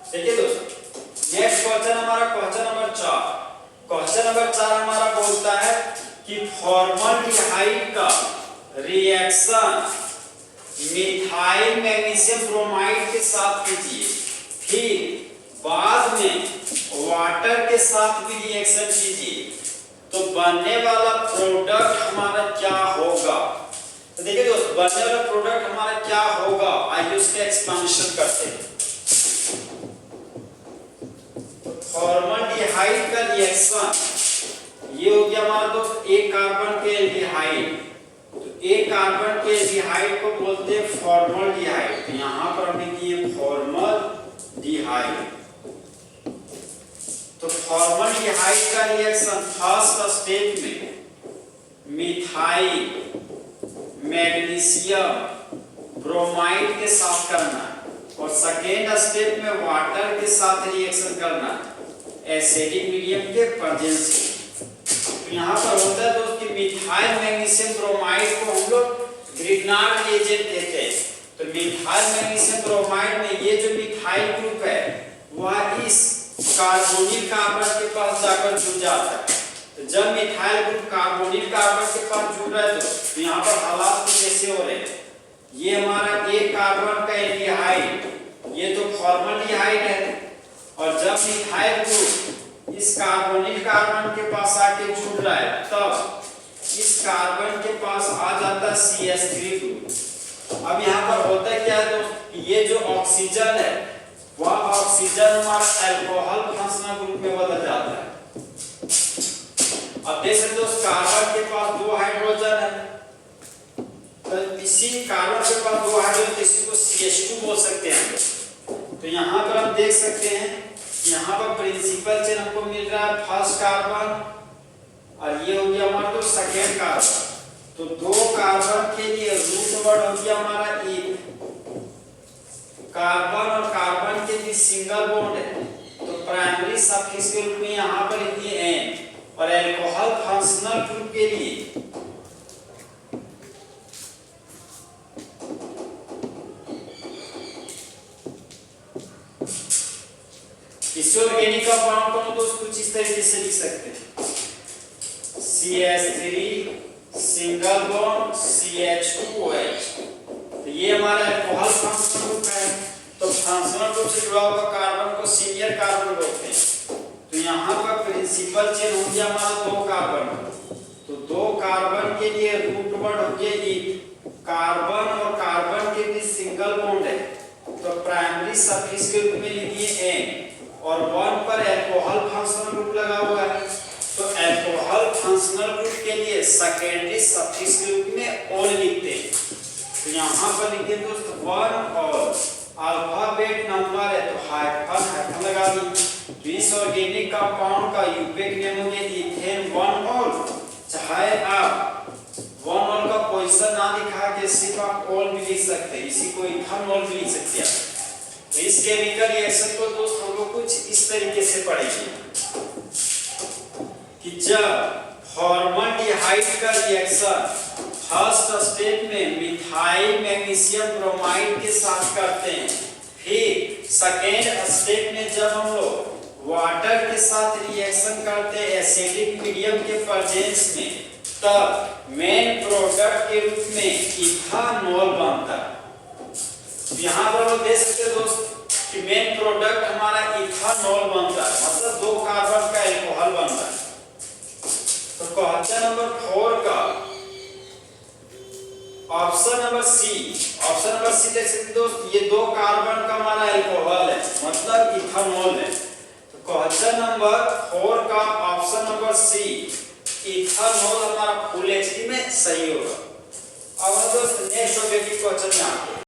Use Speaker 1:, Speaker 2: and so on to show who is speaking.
Speaker 1: देखिए दोस्तों, next question हमारा क्वेश्चन नंबर 4। क्वेश्चन नंबर 4 हमारा बोलता है कि फॉर्मल्डिहाइड का रिएक्शन मिथाइल मैग्नीशियम ब्रोमाइड के साथ कीजिए, फिर बाद में वाटर के साथ भी रिएक्शन कीजिए, तो बनने वाला प्रोडक्ट हमारा क्या होगा। तो देखिए दोस्तों, बनने वाला प्रोडक्ट हमारा क्या होगा, आइए उसका एक्सपेंशन करते हैं। फॉर्मल्डिहाइड का रिएक्शन ये हो गया हमारा दोस्त एक कार्बन के एल्डिहाइड, तो एक कार्बन के एल्डिहाइड को बोलते हैं फॉर्मल्डिहाइड। तो यहां पर हमने दिए फॉर्मल्डिहाइड। तो फॉर्मल्डिहाइड का रिएक्शन फर्स्ट स्टेप में मिथाइल मैग्नीशियम ब्रोमाइड के साथ करना है और सेकेंड स्टेप में वाटर के साथ रिएक्शन करना है एसिडिक मीडियम के प्रेजेंस में। तो यहाँ पर होता है दोस्त कि मिथाइल मैग्नीशियम ब्रोमाइड को हम लोग ग्रिग्नार्ड रिएजेंट कहते हैं। तो मिथाइल मैग्नीशियम ब्रोमाइड में ये जो मिथाइल ग्रुप है वह इस कार्बोनिल कार्बन के पास जाकर जुड़ जाता है। तो जब मिथाइल ग्रुप कार्बोनिल कार्बन के पास जुड़ रहा है तो यहाँ पर हालात कुछ ऐसे हो रहे हैं। ये हमारा एक कार्बन का एल्डिहाइड, ये तो फॉर्मल्डिहाइड है, और जब मिथाइल ग्रुप इस कार्बोनिल कार्बन के पास आके जुड़ रहा है तब इस कार्बन के पास आ जाता है CH3 ग्रुप। अब यहाँ पर होता है क्या है दोस्त, ये जो ऑक्सीजन है वह ऑक्सीजन हमारा अल्कोहल फंक्शनल ग्रुप में बदल जाता है। अब देख सकते हो कार्बन के पास दो हाइड्रोजन है, तो इसी कार्बन के पास दो हाइड्रोजन, इसी को CH2 बोल सकते हैं। तो यहाँ पर हम देख सकते हैं यहाँ पर प्रिंसिपल चेन हमको मिल रहा है फर्स्ट कार्बन और ये हो गया हमारा तो सेकेंड कार्बन। तो दो कार्बन के लिए रूट वर्ड हो गया हमारा एक। कार्बन और कार्बन के बीच सिंगल बॉन्ड है तो प्राइमरी सफिक्स के रूप में यहाँ पर लिखिए N, और अल्कोहल फंक्शनल ग्रुप के लिए इसे ऑर्गेनिक कंपाउंड को दोस्त कुछ इस तरीके से लिख सकते हैं CH3 सिंगल बॉन्ड CH2OH। तो ये हमारा अल्कोहल फंक्शनल ग्रुप है। तो फंक्शनल ग्रुप से जुड़ा हुआ कार्बन को सीनियर कार्बन बोलते हैं। तो यहाँ पर प्रिंसिपल चेन हो गया हमारा दो कार्बन, तो दो कार्बन के लिए रूट वर्ड हो गया एक। कार्बन और कार्बन के बीच सिंगल बॉन्ड है तो प्राइमरी सफिक्स के रूप में लिखिए N, और 1 पर अल्कोहल फंक्शनल ग्रुप लगा हुआ है तो अल्कोहल फंक्शनल ग्रुप के लिए सेकेंडरी सफिक्स के रूप में ON लिखते हैं। तो यहाँ पर लिखिए दोस्त 1 और अल्फाबेट नंबर है तो हाइफन लगा दी। तो इस ऑर्गेनिक कंपाउंड का यूपेक नेम हो गया इथेन 1 ऑल। चाहे आप 1 ऑल का पोजीशन ना दिखा के सिर्फ आप ऑल भी लिख सकते हैं, इसी को इथेन ऑल भी लिख सकते हैं। तो इस केमिकल रिएक्शन को दोस्त हम लोग कुछ इस तरीके से पढ़ेंगे कि जब फॉर्मल्डिहाइड का रिएक्शन फर्स्ट स्टेप में मिथाइल मैग्नीशियम ब्रोमाइड के साथ करते हैं, फिर सेकेंड स्टेप में जब हम लोग वाटर के साथ रिएक्शन करते हैं एसिडिक मीडियम के प्रेजेंस में, तब मेन प्रोडक्ट के रूप में इथानॉल बनता है। यहाँ पर हम देख सकते हैं दोस्त कि मेन प्रोडक्ट हमारा इथानॉल बनता है, मतलब दो कार्बन का अल्कोहल बनता है। तो क्वेश्चन नंबर 4 का ऑप्शन नंबर सी देख सकते दोस्त, ये दो कार्बन का हमारा अल्कोहल है मतलब इथानॉल है। तो क्वेश्चन नंबर 4 का ऑप्शन नंबर सी इथानॉल हमारा फुल एचडी में सही होगा। अब दोस्त नेक्स्ट ऑब्जेक्टिव क्वेश्चन में आते हैं।